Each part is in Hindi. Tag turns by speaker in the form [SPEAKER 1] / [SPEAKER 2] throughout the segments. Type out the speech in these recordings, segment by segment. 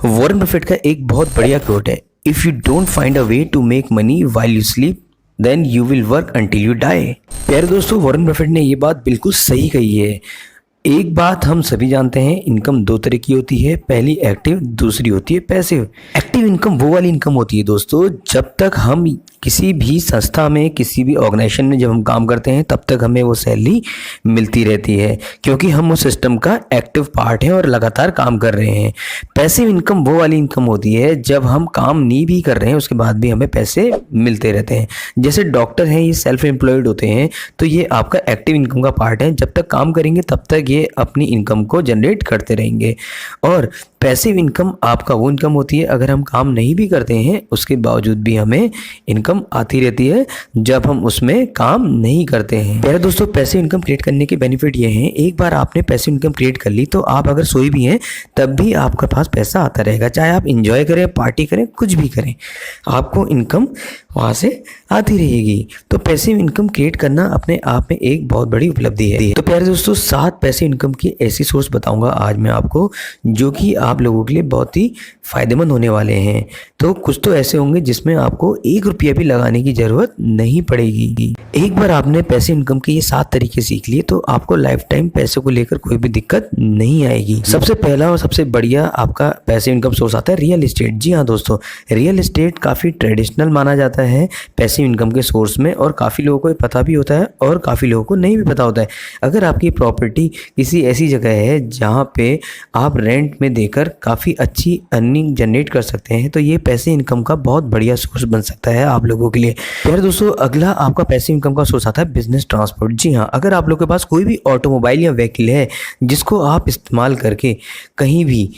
[SPEAKER 1] वॉरेन बफेट का एक बहुत बढ़िया कोट है, if you don't find a way to make money while you sleep then you will work until you die. प्यारे दोस्तों, वॉरेन बफेट ने ये बात बिल्कुल सही कही है। एक बात हम सभी जानते हैं, इनकम दो तरह की होती है, पहली एक्टिव, दूसरी होती है पैसिव। एक्टिव इनकम वो वाली इनकम होती है दोस्तों, जब तक हम किसी भी संस्था में, किसी भी ऑर्गेनाइजेशन में जब हम काम करते हैं तब तक हमें वो सैलरी मिलती रहती है, क्योंकि हम उस सिस्टम का एक्टिव पार्ट हैं और लगातार काम कर रहे हैं। पैसिव इनकम वो वाली इनकम होती है जब हम काम नहीं भी कर रहे हैं उसके बाद भी हमें पैसे मिलते रहते हैं। जैसे डॉक्टर हैं, ये सेल्फ एम्प्लॉयड होते हैं, तो ये आपका एक्टिव इनकम का पार्ट है। जब तक काम करेंगे तब तक ये अपनी इनकम को जनरेट करते रहेंगे। और पैसिव इनकम आपका वो इनकम होती है अगर हम काम नहीं भी करते हैं उसके बावजूद भी हमें इनकम आती रहती है जब हम उसमें काम नहीं करते हैं। प्यारे दोस्तों, पैसिव इनकम क्रिएट करने के बेनिफिट ये हैं, एक बार आपने पैसिव इनकम क्रिएट कर ली तो आप अगर सोई भी हैं तब भी आपके पास पैसा आता रहेगा। चाहे आप इंजॉय करें, पार्टी करें, कुछ भी करें, आपको इनकम वहाँ से आती रहेगी। तो पैसिव इनकम क्रिएट करना अपने आप में एक बहुत बड़ी उपलब्धि है। तो प्यारे दोस्तों, 7 पैसिव इनकम की ऐसी सोर्स बताऊंगा आज मैं आपको जो कि आप लोगों के लिए बहुत ही फायदेमंद होने वाले हैं। तो कुछ तो ऐसे होंगे जिसमें आपको 1 रुपया भी लगाने की जरूरत नहीं पड़ेगी। एक बार आपने पैसिव इनकम के ये 7 तरीके सीख लिए तो आपको लाइफ टाइम पैसे को लेकर कोई भी दिक्कत नहीं आएगी। सबसे पहला और सबसे बढ़िया आपका पैसिव इनकम सोर्स आता है रियल एस्टेट। जी हाँ दोस्तों, रियल एस्टेट काफ़ी ट्रेडिशनल माना जाता है पैसिव इनकम के सोर्स में, और काफ़ी लोगों को पता भी होता है और काफ़ी लोगों को नहीं भी पता होता है। अगर आपकी प्रॉपर्टी किसी ऐसी जगह है जहाँ पे आप रेंट में देकर काफ़ी अच्छी अर्निंग जनरेट कर सकते हैं तो ये पैसिव इनकम का बहुत बढ़िया सोर्स बन सकता है आप लोगों के लिए। फिर दोस्तों, अगला आपका पैसिव इनकम का सोर्स आता है बिजनेस ट्रांसपोर्ट। जी हाँ, अगर आप लोगों के पास कोई भी ऑटोमोबाइल या व्हीकल है जिसको आप इस्तेमाल करके कहीं भी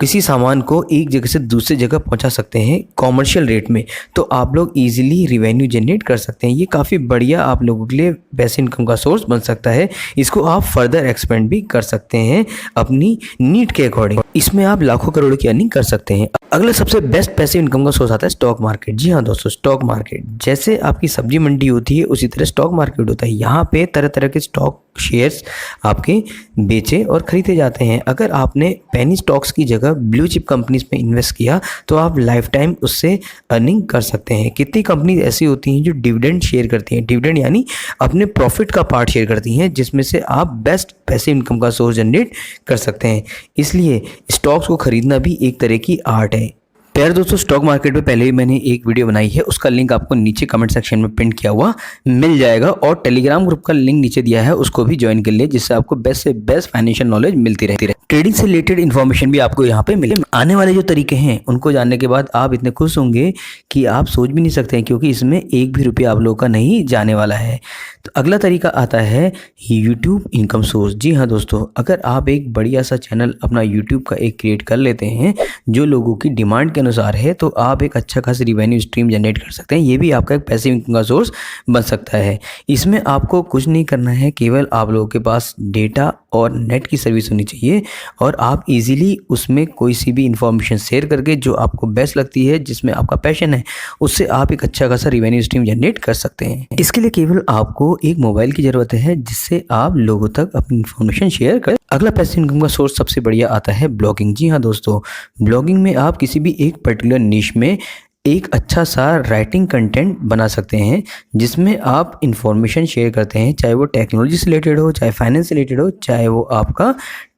[SPEAKER 1] किसी सामान को एक जगह से दूसरी जगह पहुंचा सकते हैं कॉमर्शियल रेट में, तो आप लोग इजीली रिवेन्यू जनरेट कर सकते हैं। ये काफ़ी बढ़िया आप लोगों के लिए पैसिव इनकम का सोर्स बन सकता है। इसको आप फर्दर एक्सपेंड भी कर सकते हैं अपनी नीड के अकॉर्डिंग। इसमें आप लाखों करोड़ों की अर्निंग कर सकते हैं। अगला सबसे बेस्ट पैसिव इनकम का सोर्स आता है स्टॉक मार्केट। जी हाँ दोस्तों, स्टॉक मार्केट जैसे आपकी सब्जी मंडी होती है उसी तरह स्टॉक मार्केट होता है। यहाँ पे तरह तरह के स्टॉक शेयर्स आपके बेचे और खरीदे जाते हैं। अगर आपने पेनी स्टॉक्स की जगह ब्लू चिप कंपनीज में इन्वेस्ट किया तो आप लाइफ टाइम उससे अर्निंग कर सकते हैं। कितनी कंपनीज ऐसी होती हैं जो डिविडेंड शेयर करती हैं, डिविडेंड यानी अपने प्रॉफिट का पार्ट शेयर करती हैं, जिसमें से आप बेस्ट पैसिव इनकम का सोर्स जनरेट कर सकते हैं। इसलिए स्टॉक्स को खरीदना भी एक तरह की आर्ट है। प्यारे दोस्तों, स्टॉक मार्केट पे पहले ही मैंने एक वीडियो बनाई है, उसका लिंक आपको नीचे कमेंट सेक्शन में पिन किया हुआ मिल जाएगा, और टेलीग्राम ग्रुप का लिंक नीचे दिया है, उसको भी ज्वाइन कर लिए, जिससे आपको बेस्ट से बेस्ट फाइनेंशियल नॉलेज मिलती रहती है। ट्रेडिंग से रिलेटेड इन्फॉर्मेशन भी आपको यहाँ पे मिले। आने वाले जो तरीके हैं उनको जानने के बाद आप इतने खुश होंगे कि आप सोच भी नहीं सकते हैं, क्योंकि इसमें 1 भी रुपया आप लोगों का नहीं जाने वाला है। तो अगला तरीका आता है यूट्यूब इनकम सोर्स। जी हाँ दोस्तों, अगर आप एक बढ़िया सा चैनल अपना यूट्यूब का एक क्रिएट कर लेते हैं जो लोगों की डिमांड के अनुसार है, तो आप एक अच्छा खासा रिवेन्यू स्ट्रीम जनरेट कर सकते हैं। ये भी आपका एक पैसिव इनकम का सोर्स बन सकता है। इसमें आपको कुछ नहीं करना है, केवल आप लोगों के पास डेटा और नेट की सर्विस होनी चाहिए, और आप इजीली उसमें कोई सी भी इंफॉर्मेशन शेयर करके जो आपको बेस्ट लगती है, जिसमें आपका पैशन है, उससे आप एक अच्छा खासा रिवेन्यू स्ट्रीम जनरेट कर सकते हैं। इसके लिए केवल आपको एक मोबाइल की ज़रूरत है जिससे आप लोगों तक अपनी इंफॉर्मेशन शेयर करें। अगला पैसिव इनकम का सोर्स सबसे बढ़िया आता है ब्लॉगिंग। जी हाँ दोस्तों, ब्लॉगिंग में आप किसी भी एक पर्टिकुलर निश में एक अच्छा सा राइटिंग कंटेंट बना सकते हैं, जिसमें आप इंफॉर्मेशन शेयर करते हैं, चाहे वो टेक्नोलॉजी से रिलेटेड हो, चाहे फाइनेंस से रिलेटेड हो, चाहे वो आपका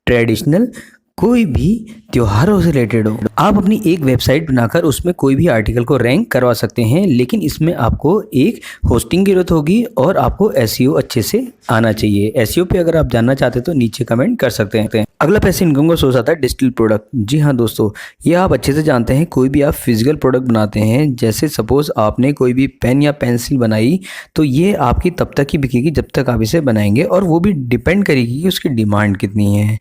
[SPEAKER 1] ट्रेडिशनल कोई भी त्योहारों से रिलेटेड हो। आप अपनी एक वेबसाइट बनाकर उसमें कोई भी आर्टिकल को रैंक करवा सकते हैं, लेकिन इसमें आपको एक होस्टिंग की जरूरत होगी और आपको एसईओ अच्छे से आना चाहिए। एसईओ पे अगर आप जानना चाहते हैं तो नीचे कमेंट कर सकते हैं। अगला पैसिव इनकम का सोर्स आता है डिजिटल प्रोडक्ट। जी हाँ दोस्तों, ये आप अच्छे से जानते हैं, कोई भी आप फिजिकल प्रोडक्ट बनाते हैं, जैसे सपोज आपने कोई भी पेन या पेंसिल बनाई, तो ये आपकी तब तक ही बिकेगी जब तक आप इसे बनाएंगे, और वो भी डिपेंड करेगी कि उसकी डिमांड कितनी है।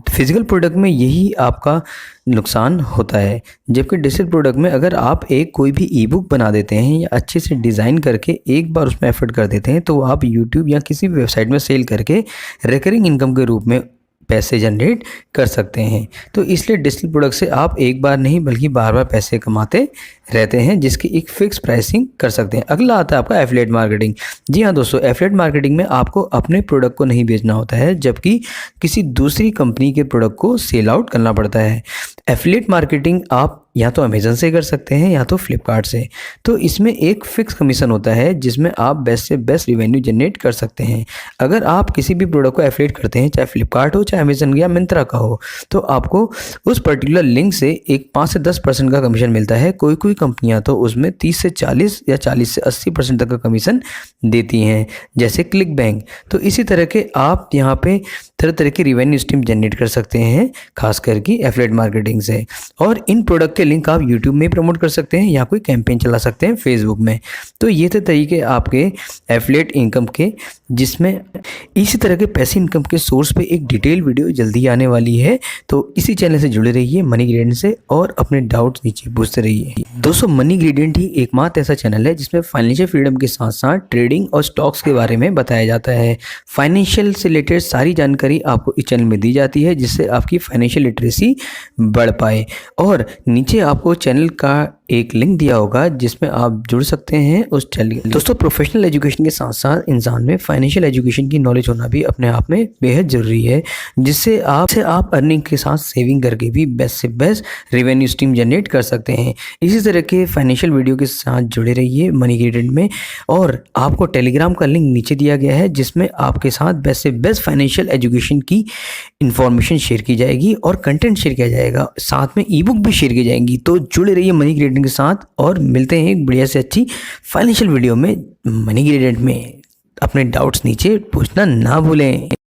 [SPEAKER 1] फिजिकल प्रोडक्ट में यही आपका नुकसान होता है, जबकि डिजिटल प्रोडक्ट में अगर आप एक कोई भी ई बुक बना देते हैं या अच्छे से डिज़ाइन करके एक बार उसमें एफर्ट कर देते हैं, तो आप यूट्यूब या किसी भी वेबसाइट में सेल करके रिकरिंग इनकम के रूप में पैसे जनरेट कर सकते हैं। तो इसलिए डिजिटल प्रोडक्ट से आप एक बार नहीं बल्कि बार बार पैसे कमाते रहते हैं, जिसकी एक फिक्स प्राइसिंग कर सकते हैं। अगला आता है आपका एफिलिएट मार्केटिंग। जी हाँ दोस्तों, एफिलिएट मार्केटिंग में आपको अपने प्रोडक्ट को नहीं बेचना होता है, जबकि किसी दूसरी कंपनी के प्रोडक्ट को सेल आउट करना पड़ता है। एफिलिएट मार्केटिंग आप या तो अमेजन से कर सकते हैं या तो फ्लिपकार्ट से। तो इसमें एक फिक्स कमीशन होता है जिसमें आप बेस्ट से बेस्ट रिवेन्यू जनरेट कर सकते हैं। अगर आप किसी भी प्रोडक्ट को एफिलिएट करते हैं, चाहे फ्लिपकार्ट हो, चाहे अमेजन या मिंत्रा का हो, तो आपको उस पर्टिकुलर लिंक से एक 5 से 10% का कमीशन मिलता है। कोई कोई कंपनियां तो उसमें 30 से 40 या 40 से 80% तक का कमीशन देती हैं, जैसे क्लिक बैंक। तो इसी तरह के आप यहाँ पे तरह तरह की रिवेन्यू स्ट्रीम जनरेट कर सकते हैं, खास करके एफिलिएट मार्केटिंग से। और इन प्रोडक्ट के लिंक आप यूट्यूब में प्रमोट कर सकते हैं या कोई कैंपेन चला सकते हैं फेसबुक में। तो ये थे तरीके आपके एफिलिएट इनकम के, जिसमें इसी तरह के पैसिव इनकम के सोर्स पे एक डिटेल वीडियो जल्दी आने वाली है। तो इसी चैनल से जुड़े रहिए मनी ग्रेडियंट से और अपने डाउट्स नीचे पूछते रहिए। दोस्तों, मनी ग्रेडियंट ही एकमात्र ऐसा चैनल है जिसमें फाइनेंशियल फ्रीडम के साथ साथ ट्रेडिंग और स्टॉक्स के बारे में बताया जाता है। फाइनेंशियल से रिलेटेड सारी जानकारी आपको इस चैनल में दी जाती है, जिससे आपकी फाइनेंशियल लिटरेसी बढ़ पाए। और नीचे आपको चैनल का एक लिंक दिया होगा जिसमें आप जुड़ सकते हैं उस चैनल। दोस्तों, प्रोफेशनल एजुकेशन के साथ साथ इंसान में फाइनेंशियल एजुकेशन की नॉलेज होना भी अपने आप में बेहद जरूरी है, जिससे आप अर्निंग के साथ सेविंग करके भी बेस्ट से बेस्ट रेवेन्यू स्ट्रीम जनरेट कर सकते हैं। इसी तरह के फाइनेंशियल वीडियो के साथ जुड़े रहिए मनी ग्रेडियंट में। और आपको टेलीग्राम का लिंक नीचे दिया गया है, जिसमें आपके साथ बेस्ट से बेस्ट फाइनेंशियल एजुकेशन की इंफॉर्मेशन शेयर की जाएगी और कंटेंट शेयर किया जाएगा, साथ में ई बुक भी शेयर की जाएंगी। तो जुड़े रहिए मनी ग्रेडियंट के साथ और मिलते हैं एक बढ़िया से अच्छी फाइनेंशियल वीडियो में। मनी ग्रेडियंट में अपने डाउट्स नीचे पूछना ना भूलें।